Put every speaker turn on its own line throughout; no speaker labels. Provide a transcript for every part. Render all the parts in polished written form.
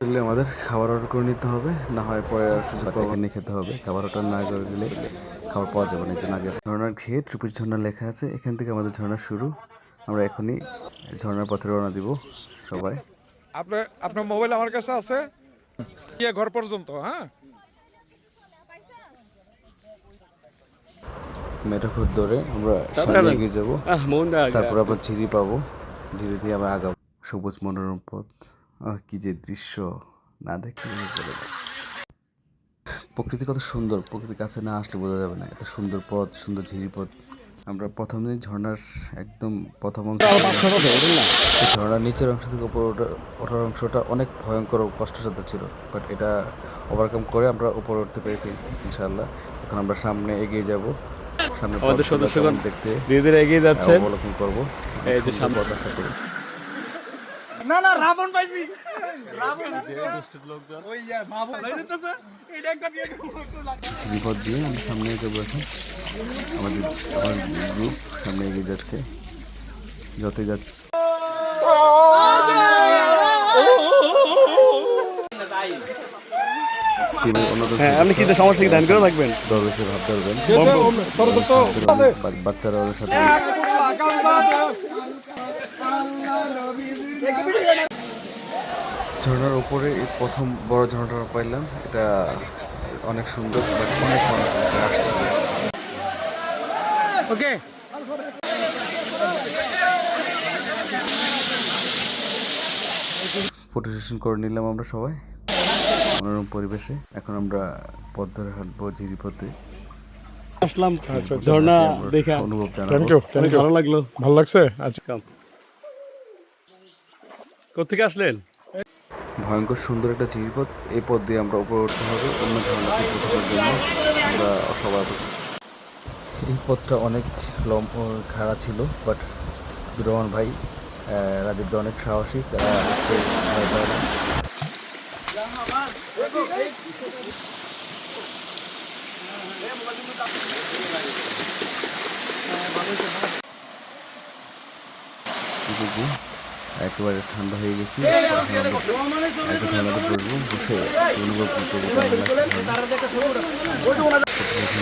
আসলে আমাদের খাবার অর্ডার করে নিতে হবে, না হয় পরে আর সুযোগ পাবো এখানে খেতে হবে। খাবার অর্ডার না করে গেলে খাবার পাওয়া যাবে না। এই জন্য আগে ঝর্ণার ঘেট রূপের ঝর্ণা লেখা আছে, এখান থেকে আমাদের ঝর্ণা শুরু। আমরা এখনই ঝর্ণার পথে রওনা দিব সবাই।
আপনার আপনার মোবাইল আমার কাছে আছে, গিয়ে ঘর পর্যন্ত। হ্যাঁ,
মেঠোপথ ধরে আমরা সামনে এগিয়ে যাবো, তারপর আমরা ঝিরি পাবো, ঝিরি দিয়ে আমরা আগাবো। সবুজ মনোরম পথ, কি যে দৃশ্য, না দেখলে বলে না। প্রকৃতি কত সুন্দর, প্রকৃতির কাছে না আসলে বোঝা যাবে না। এত সুন্দর পথ, সুন্দর ঝিরি পথ। আমরা প্রথম দিন ঝর্ণার একদম প্রথম অংশ, ঝর্ণার নিচের অংশ থেকে উপর ওঠার অংশটা অনেক ভয়ঙ্কর ও কষ্টসাধ্য ছিল, বাট এটা ওভারকাম করে আমরা উপরে উঠতে পেরেছি ইনশাআল্লাহ। এখন আমরা সামনে এগিয়ে যাব, সামনে
আমাদের সদস্যগণ
দেখতে
ধীরে ধীরে এগিয়ে যাচ্ছেন।
অবলোকন করবো।
এই যে সামনে
পথ আশা করি।
না না, রাবণ পাইছি, রাবণ
লোকজন
ওই মাহবুব যাইতেছে, এটা একটা দিয়ে
ঝিরিপথ দিয়ে আমরা সামনে এগোবো। এখন আমাদের গ্রুপ সামনে এগিয়ে যাচ্ছে, যতই যাচ্ছে
আপনি কি সমস্যা কি ধ্যান করে থাকবেন?
দরবেশের ভাব ধরবেন, বাচ্চারা ওদের সাথে। ঝর্ণার উপরে এই প্রথম বড় ঝর্ণাটা পাইলাম, এটা অনেক সুন্দর, অনেক মানুষ আসছে।
ওকে,
ফটো সেশন করে নিলাম আমরা সবাই মনোরম পরিবেশে। এখন আমরা পথ ধরে হাঁটবো ঝিরিপথে।
আসলাম ঝর্ণা দেখা,
অনুভব
থ্যাংক ইউ,
জানাবো।
ভালো লাগলো।
ভালো লাগছে। আচ্ছা,
কোথেকে আসলেন?
ভয়ঙ্কর সুন্দর একটা ঝিরিপথ, এই পথ দিয়ে আমরা উপরে উঠতে হবে অন্য ঝর্ণাতে পৌঁছানোর জন্য। আমরা সবাই এই পথটা অনেক খাড়া ছিল, বাট রহমান ভাই রাজীব অনেক সাহসী, তারা আসতে ভয় পায় না। জি, একেবারে ঠান্ডা হয়ে গেছি। একটা ঠান্ডাতে বসবো, বসে অনুভব করবো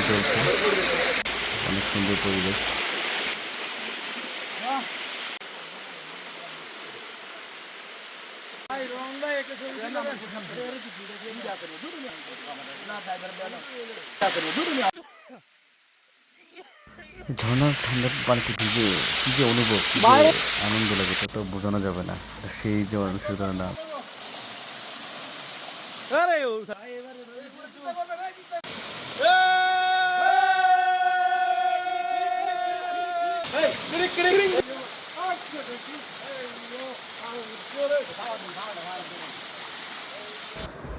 চলছে। অনেক সুন্দর পরিবেশ। ঝর্ণার ঠান্ডা পানিতে ভিজে কি যে অনুভব, কি যে আনন্দ লাগে, তা তো বোঝানো যাবে না। সেই ঝর্ণা না।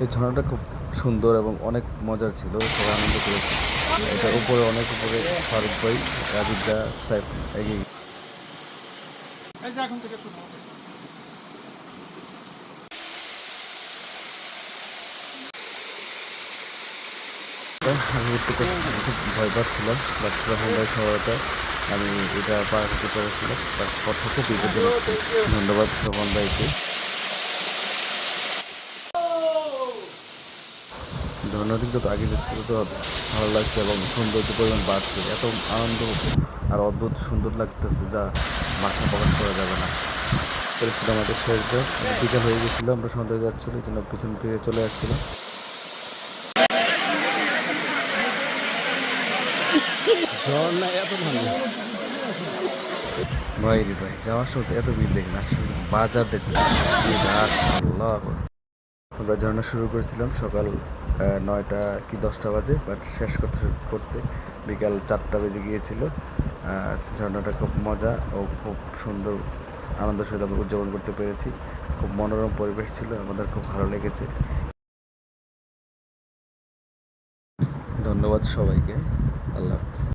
এই ঝর্ণাটা খুব সুন্দর এবং অনেক মজার ছিল, সবাই আনন্দ করেছে। এটার উপরে অনেক উপরে ফারুক ভাই, রাজীব দা, সাইফ এগিয়ে
এই যে এখন থেকে শুরু হবে।
আমি একটু খুব ভয় পাচ্ছিলাম, বাট রহমান ভাই সহায়তা আমি এটা পার হতে পেরেছিলাম। তার পথটা খুব বিপজ্জনক ছিল। ধন্যবাদ রহমান ভাইকে। ঝর্ণাটি যত আগে যাচ্ছে তত ভালো লাগছে এবং সৌন্দর্য পরিমাণ বাড়ছে। এত আনন্দ আর অদ্ভুত সুন্দর লাগতেছে যা ভাষা প্রকাশ করা যাবে না। করেছিল আমাদের শেষ ড্রপ, বিকাল হয়ে গেছিলো, আমরা সন্ধ্যায় যাচ্ছিলো, এই জন্য পিছন ফিরে চলে আসছিলাম।
ঝর্ণা এত ভালো।
ভাই রে ভাই, যাওয়ার সময় তো এত ভিড় দেখি না, আসলে বাজার দেখতে আল্লাহ। আমরা ঝর্ণা শুরু করেছিলাম সকাল 9টা কি 10টা বাজে, বাট শেষ করতে করতে বিকাল 4টা বেজে গিয়েছিল। ঝর্ণাটা খুব মজা ও খুব সুন্দর আনন্দের সহিত আমরা উদযাপন করতে পেরেছি। খুব মনোরম পরিবেশ ছিল, আমাদের খুব ভালো লেগেছে। ধন্যবাদ সবাইকে, আল্লাহ হাফেজ।